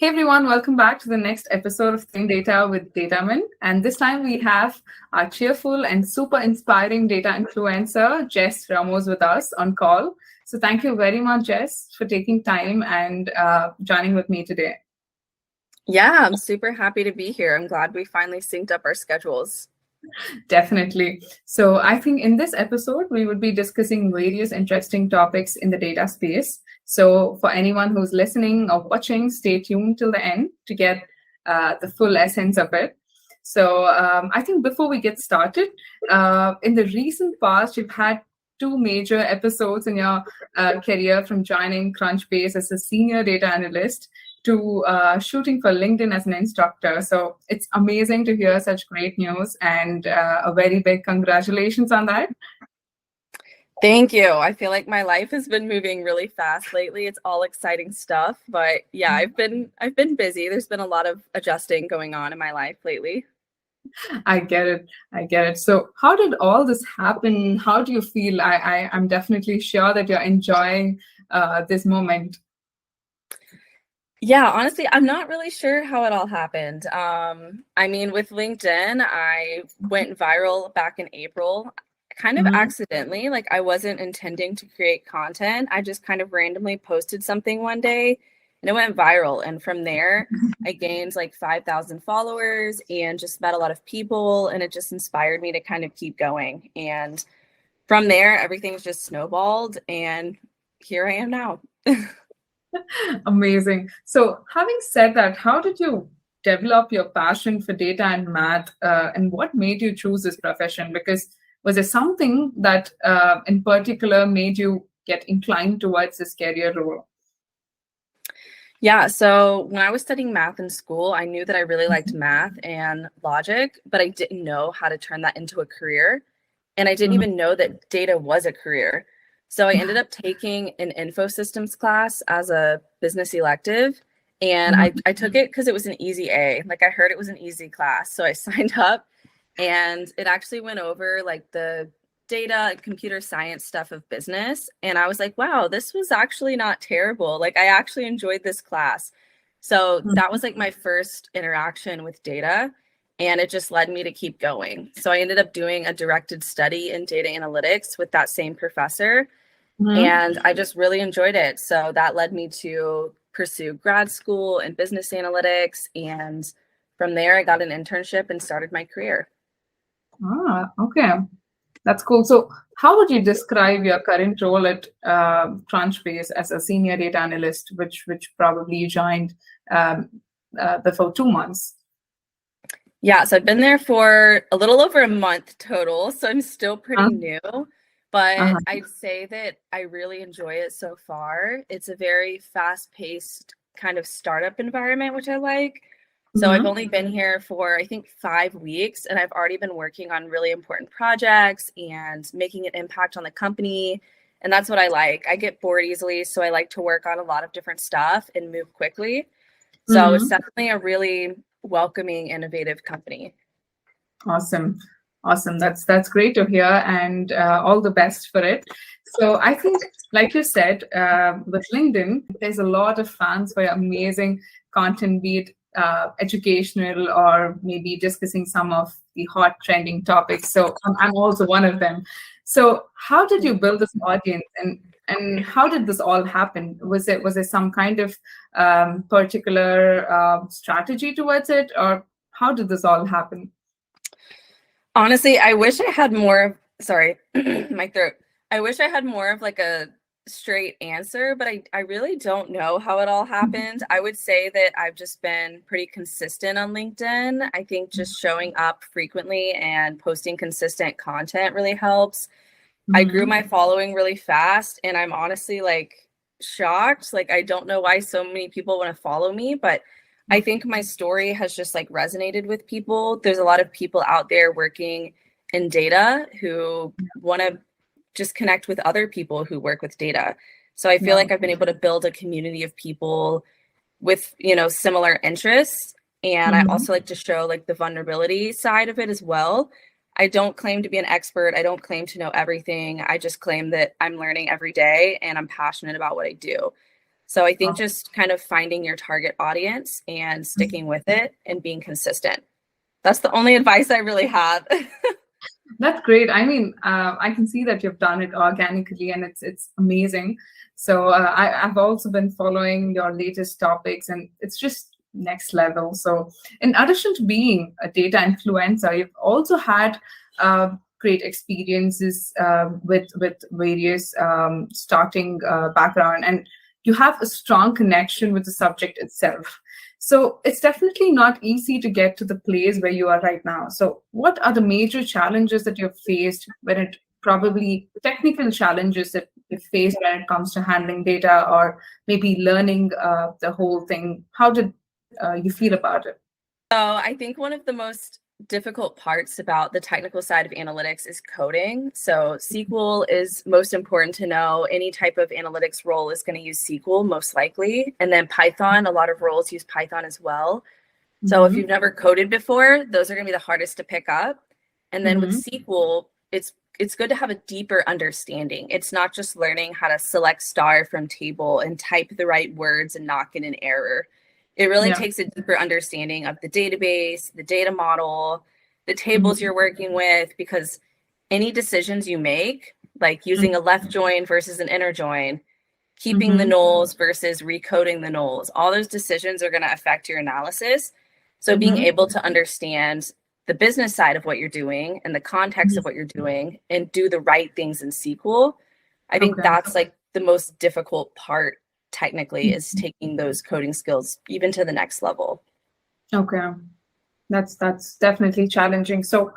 Hey everyone, welcome back to the next episode of Think Data with Dataman. And this time we have our cheerful and super inspiring data influencer, Jess Ramos, with us on call. So thank you very much, Jess, for taking time and joining with me today. Yeah, I'm super happy to be here. I'm glad we finally synced up our schedules. Definitely. So I think in this episode, we will be discussing various interesting topics in the data space. So for anyone who's listening or watching, stay tuned till the end to get the full essence of it. So I think before we get started, in the recent past, you've had two major episodes in your career, from joining Crunchbase as a senior data analyst to shooting for LinkedIn as an instructor. So it's amazing to hear such great news, and a very big congratulations on that. Thank you. I feel like my life has been moving really fast lately. It's all exciting stuff, but yeah, I've been busy. There's been a lot of adjusting going on in my life lately. I get it. So how did all this happen? How do you feel? I'm definitely sure that you're enjoying this moment. Yeah, honestly, I'm not really sure how it all happened. I mean, with LinkedIn, I went viral back in April, kind of accidentally. Like, I wasn't intending to create content. I just kind of randomly posted something one day and it went viral. And from there, I gained like 5,000 followers and just met a lot of people. And it just inspired me to kind of keep going. And from there, everything's just snowballed. And here I am now. Amazing. So having said that, how did you develop your passion for data and math, and what made you choose this profession? Because was there something that in particular made you get inclined towards this career role? Yeah, so when I was studying math in school, I knew that I really liked math and logic, but I didn't know how to turn that into a career. And I didn't even know that data was a career. So I ended up taking an info systems class as a business elective. And I took it because it was an easy A. Like, I heard it was an easy class. So I signed up, and it actually went over like the data and computer science stuff of business. And I was like, wow, this was actually not terrible. Like, I actually enjoyed this class. So that was like my first interaction with data. And it just led me to keep going. So I ended up doing a directed study in data analytics with that same professor. And I just really enjoyed it. So that led me to pursue grad school in business analytics. And from there, I got an internship and started my career. Okay. That's cool. So how would you describe your current role at Crunchbase as a senior data analyst, which probably you joined before 2 months? Yeah, so I've been there for a little over a month total, so I'm still pretty new, but I'd say that I really enjoy it so far. It's a very fast-paced kind of startup environment, which I like. So I've only been here for, I think, 5 weeks, and I've already been working on really important projects and making an impact on the company. And that's what I like. I get bored easily, so I like to work on a lot of different stuff and move quickly. So it's definitely a really welcoming, innovative company. Awesome. That's great to hear, and all the best for it. So I think, like you said, with LinkedIn, there's a lot of fans for your amazing content, be it educational or maybe discussing some of the hot trending topics. So I'm also one of them. So how did you build this audience, and how did this all happen? Was there some kind of particular strategy towards it, or how did this all happen? Honestly, I wish I had more. Sorry, my throat. I wish I had more of like a straight answer, but I really don't know how it all happened. I would say that I've just been pretty consistent on LinkedIn. I think just showing up frequently and posting consistent content really helps. I grew my following really fast, and I'm honestly like shocked. Like, I don't know why so many people want to follow me, but I think my story has just like resonated with people. There's a lot of people out there working in data who want to just connect with other people who work with data. So I feel like I've been able to build a community of people with, similar interests. And I also like to show like the vulnerability side of it as well. I don't claim to be an expert. I don't claim to know everything. I just claim that I'm learning every day and I'm passionate about what I do. So I think just kind of finding your target audience and sticking with it and being consistent. That's the only advice I really have. That's great. I mean, I can see that you've done it organically, and it's amazing. So I've also been following your latest topics, and it's just next level. So in addition to being a data influencer, you've also had great experiences with various starting background, and you have a strong connection with the subject itself. So it's definitely not easy to get to the place where you are right now. So what are the major challenges that you've faced when it probably technical challenges that you face when it comes to handling data or maybe learning the whole thing? How did you feel about it? So I think one of the most difficult parts about the technical side of analytics is coding. So SQL is most important to know. Any type of analytics role is going to use SQL most likely. And then Python, a lot of roles use Python as well. So if you've never coded before, those are going to be the hardest to pick up. And then with SQL, it's good to have a deeper understanding. It's not just learning how to select star from table and type the right words and not get an error. It really takes a deeper understanding of the database, the data model, the tables you're working with, because any decisions you make, like using a left join versus an inner join, keeping the nulls versus recoding the nulls, all those decisions are going to affect your analysis. So being able to understand the business side of what you're doing and the context of what you're doing and do the right things in SQL, I think that's like the most difficult part technically, is taking those coding skills even to the next level. Okay, that's definitely challenging. So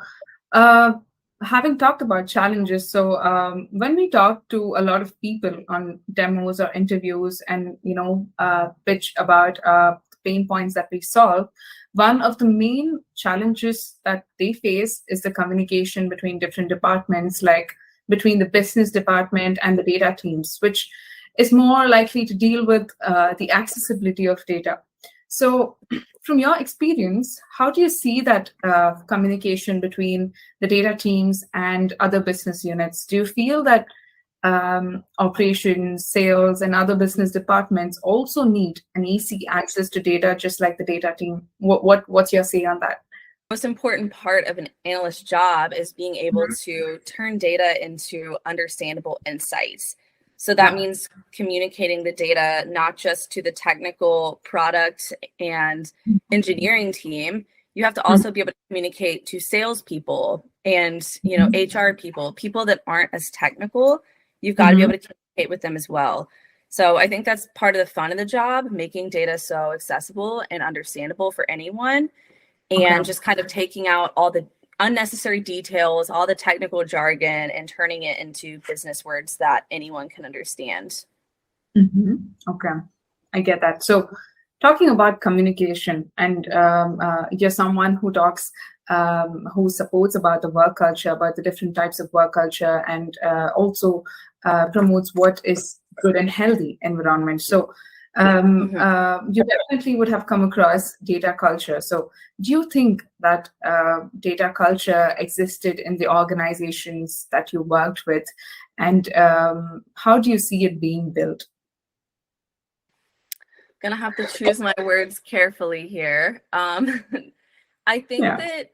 having talked about challenges, so when we talk to a lot of people on demos or interviews and pitch about pain points that we solve, one of the main challenges that they face is the communication between different departments, like between the business department and the data teams, which is more likely to deal with the accessibility of data. So from your experience, how do you see that communication between the data teams and other business units? Do you feel that operations, sales, and other business departments also need an easy access to data, just like the data team? What's your say on that? Most important part of an analyst job is being able to turn data into understandable insights. So that means communicating the data not just to the technical product and engineering team. You have to also be able to communicate to salespeople and HR people that aren't as technical. You've got to be able to communicate with them as well. So I think that's part of the fun of the job, making data so accessible and understandable for anyone, and just kind of taking out all the unnecessary details, all the technical jargon, and turning it into business words that anyone can understand. Okay, I get that. So talking about communication, and you're someone who talks, who supports about the work culture, about the different types of work culture, and also promotes what is good and healthy environment. So you definitely would have come across data culture. So do you think that data culture existed in the organizations that you worked with, and how do you see it being built? Gonna have to choose my words carefully here. I think that,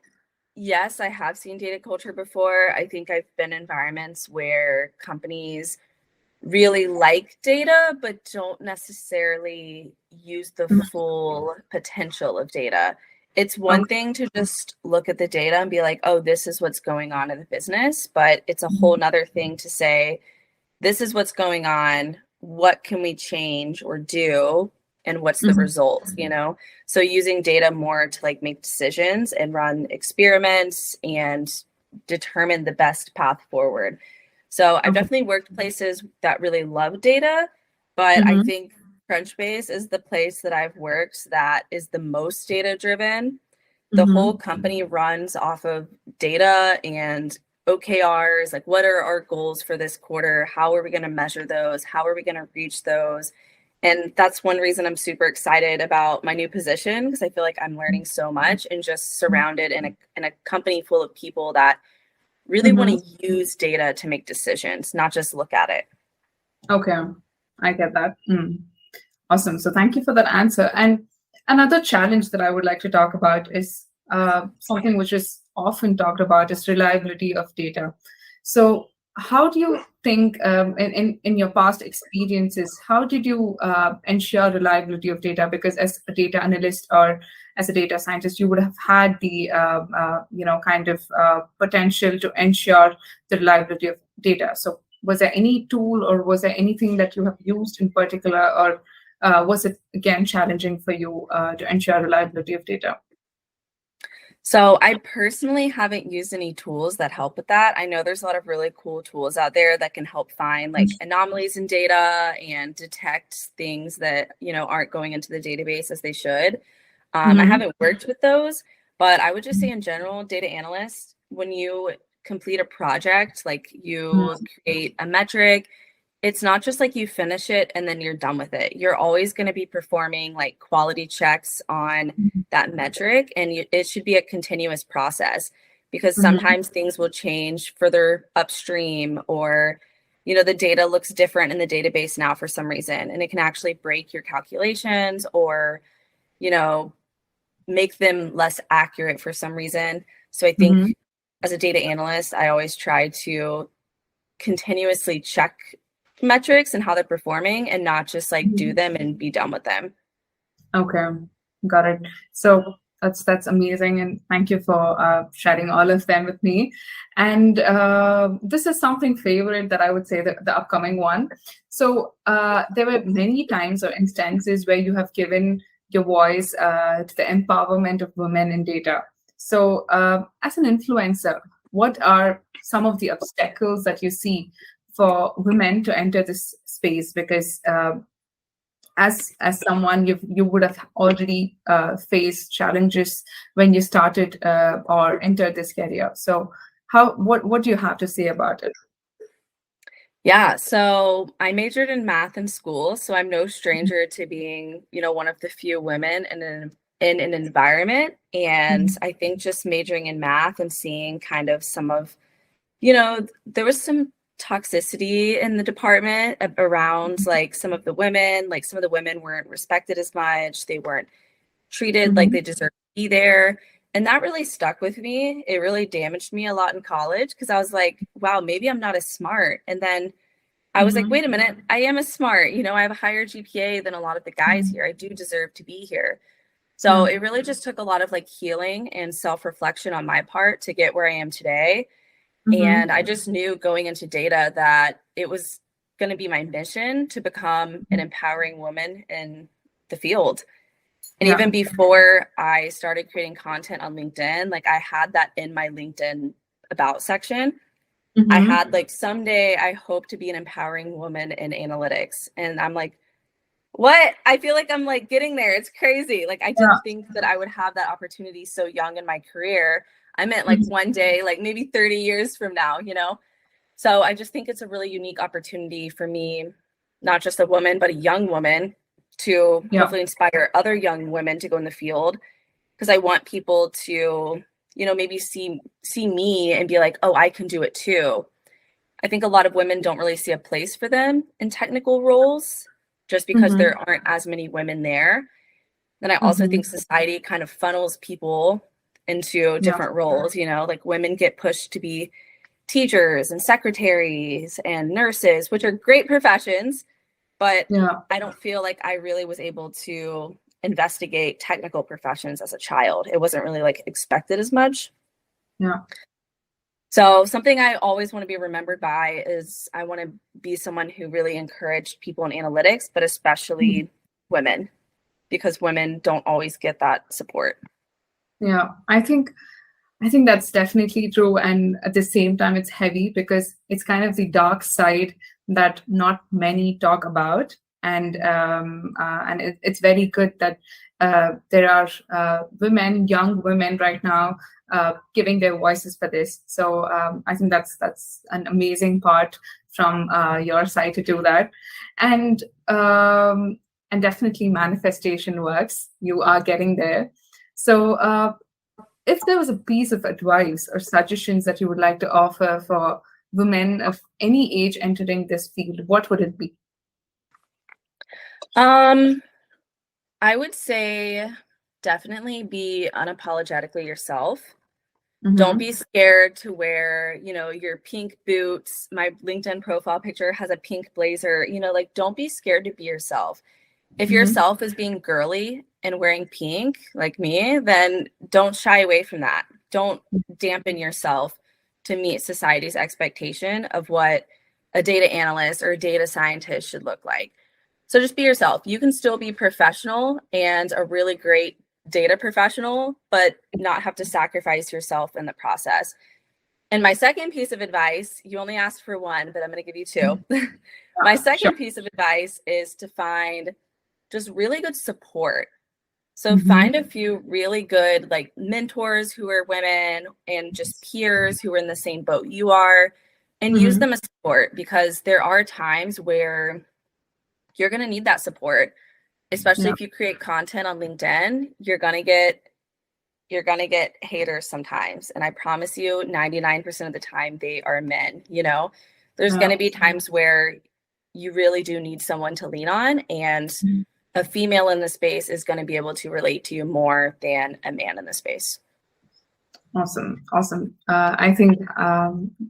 yes, I have seen data culture before. I think I've been in environments where companies really like data, but don't necessarily use the full potential of data. It's one thing to just look at the data and be like, oh, this is what's going on in the business, but it's a whole nother thing to say, this is what's going on, what can we change or do, and what's the result, So using data more to like make decisions and run experiments and determine the best path forward. So I've definitely worked places that really love data, but I think Crunchbase is the place that I've worked that is the most data driven. The whole company runs off of data and OKRs, like what are our goals for this quarter? How are we going to measure those? How are we going to reach those? And that's one reason I'm super excited about my new position, because I feel like I'm learning so much and just surrounded in a company full of people that really want to use data to make decisions, not just look at it. Okay, I get that. Awesome. So thank you for that answer. And another challenge that I would like to talk about is something which is often talked about is reliability of data. So how do you think, in your past experiences, how did you ensure reliability of data? Because as a data analyst or as a data scientist, you would have had the kind of potential to ensure the reliability of data. So was there any tool or was there anything that you have used in particular, or was it again challenging for you to ensure reliability of data? So I personally haven't used any tools that help with that. I know there's a lot of really cool tools out there that can help find like anomalies in data and detect things that, aren't going into the database as they should. I haven't worked with those, but I would just say in general, data analyst, when you complete a project, like you create a metric, it's not just like you finish it and then you're done with it. You're always going to be performing like quality checks on that metric, and it should be a continuous process, because sometimes things will change further upstream, or the data looks different in the database now for some reason, and it can actually break your calculations or make them less accurate for some reason. So I think as a data analyst, I always try to continuously check metrics and how they're performing, and not just like do them and be done with them. Okay, got it. So that's amazing, and thank you for sharing all of them with me. And this is something favorite that I would say, the upcoming one. So there were many times or instances where you have given your voice to the empowerment of women in data. So as an influencer, what are some of the obstacles that you see for women to enter this space? Because as someone, you would have already faced challenges when you started or entered this career. So what do you have to say about it? Yeah, so I majored in math in school, so I'm no stranger to being, one of the few women in an environment. And I think just majoring in math and seeing kind of some of, there was some toxicity in the department around like some of the women. Like some of the women weren't respected as much. They weren't treated like they deserved to be there. And that really stuck with me. It really damaged me a lot in college, because I was like, wow, maybe I'm not as smart. And then I was like, wait a minute, I am as smart. I have a higher GPA than a lot of the guys here. I do deserve to be here. So it really just took a lot of like healing and self-reflection on my part to get where I am today. And I just knew going into data that it was going to be my mission to become an empowering woman in the field. And even before I started creating content on LinkedIn, like I had that in my LinkedIn about section. I had like, someday I hope to be an empowering woman in analytics. And I'm like, what? I feel like I'm like getting there. It's crazy. Like I didn't think that I would have that opportunity so young in my career. I meant like one day, like maybe 30 years from now, So I just think it's a really unique opportunity for me, not just a woman, but a young woman, to hopefully inspire other young women to go in the field. Because I want people to, maybe see me and be like, oh, I can do it too. I think a lot of women don't really see a place for them in technical roles, just because there aren't as many women there. Then I also think society kind of funnels people into different roles, like women get pushed to be teachers and secretaries and nurses, which are great professions, but I don't feel like I really was able to investigate technical professions as a child. It wasn't really like expected as much. So something I always want to be remembered by is I want to be someone who really encouraged people in analytics, but especially women, because women don't always get that support. Yeah, I think that's definitely true. And at the same time, it's heavy because it's kind of the dark side that not many talk about. And it's very good that there are women, young women right now, giving their voices for this. So I think that's an amazing part from your side to do that. And definitely manifestation works. You are getting there. So if there was a piece of advice or suggestions that you would like to offer for women of any age entering this field, what would it be? I would say definitely be unapologetically yourself. Mm-hmm. Don't be scared to wear, your pink boots. My LinkedIn profile picture has a pink blazer, like don't be scared to be yourself. If yourself is being girly and wearing pink like me, then don't shy away from that. Don't dampen yourself to meet society's expectation of what a data analyst or a data scientist should look like. So just be yourself. You can still be professional and a really great data professional, but not have to sacrifice yourself in the process. And my second piece of advice, you only asked for one, but I'm going to give you two. My second piece of advice is to find just really good support. So find a few really good like mentors who are women and just peers who are in the same boat you are, and use them as support, because there are times where you're going to need that support, especially if you create content on LinkedIn. You're going to get haters sometimes, and I promise you 99% of the time they are men. There's going to be times where you really do need someone to lean on, and a female in the space is going to be able to relate to you more than a man in the space. Awesome. I think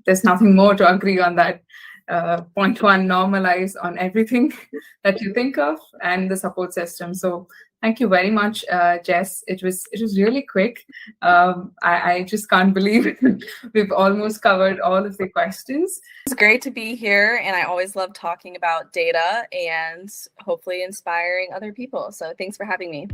there's nothing more to agree on that. Point one, normalize on everything that you think of and the support system. So thank you very much, Jess. It was really quick. I just can't believe it. We've almost covered all of the questions. It's great to be here, and I always love talking about data and hopefully inspiring other people. So thanks for having me.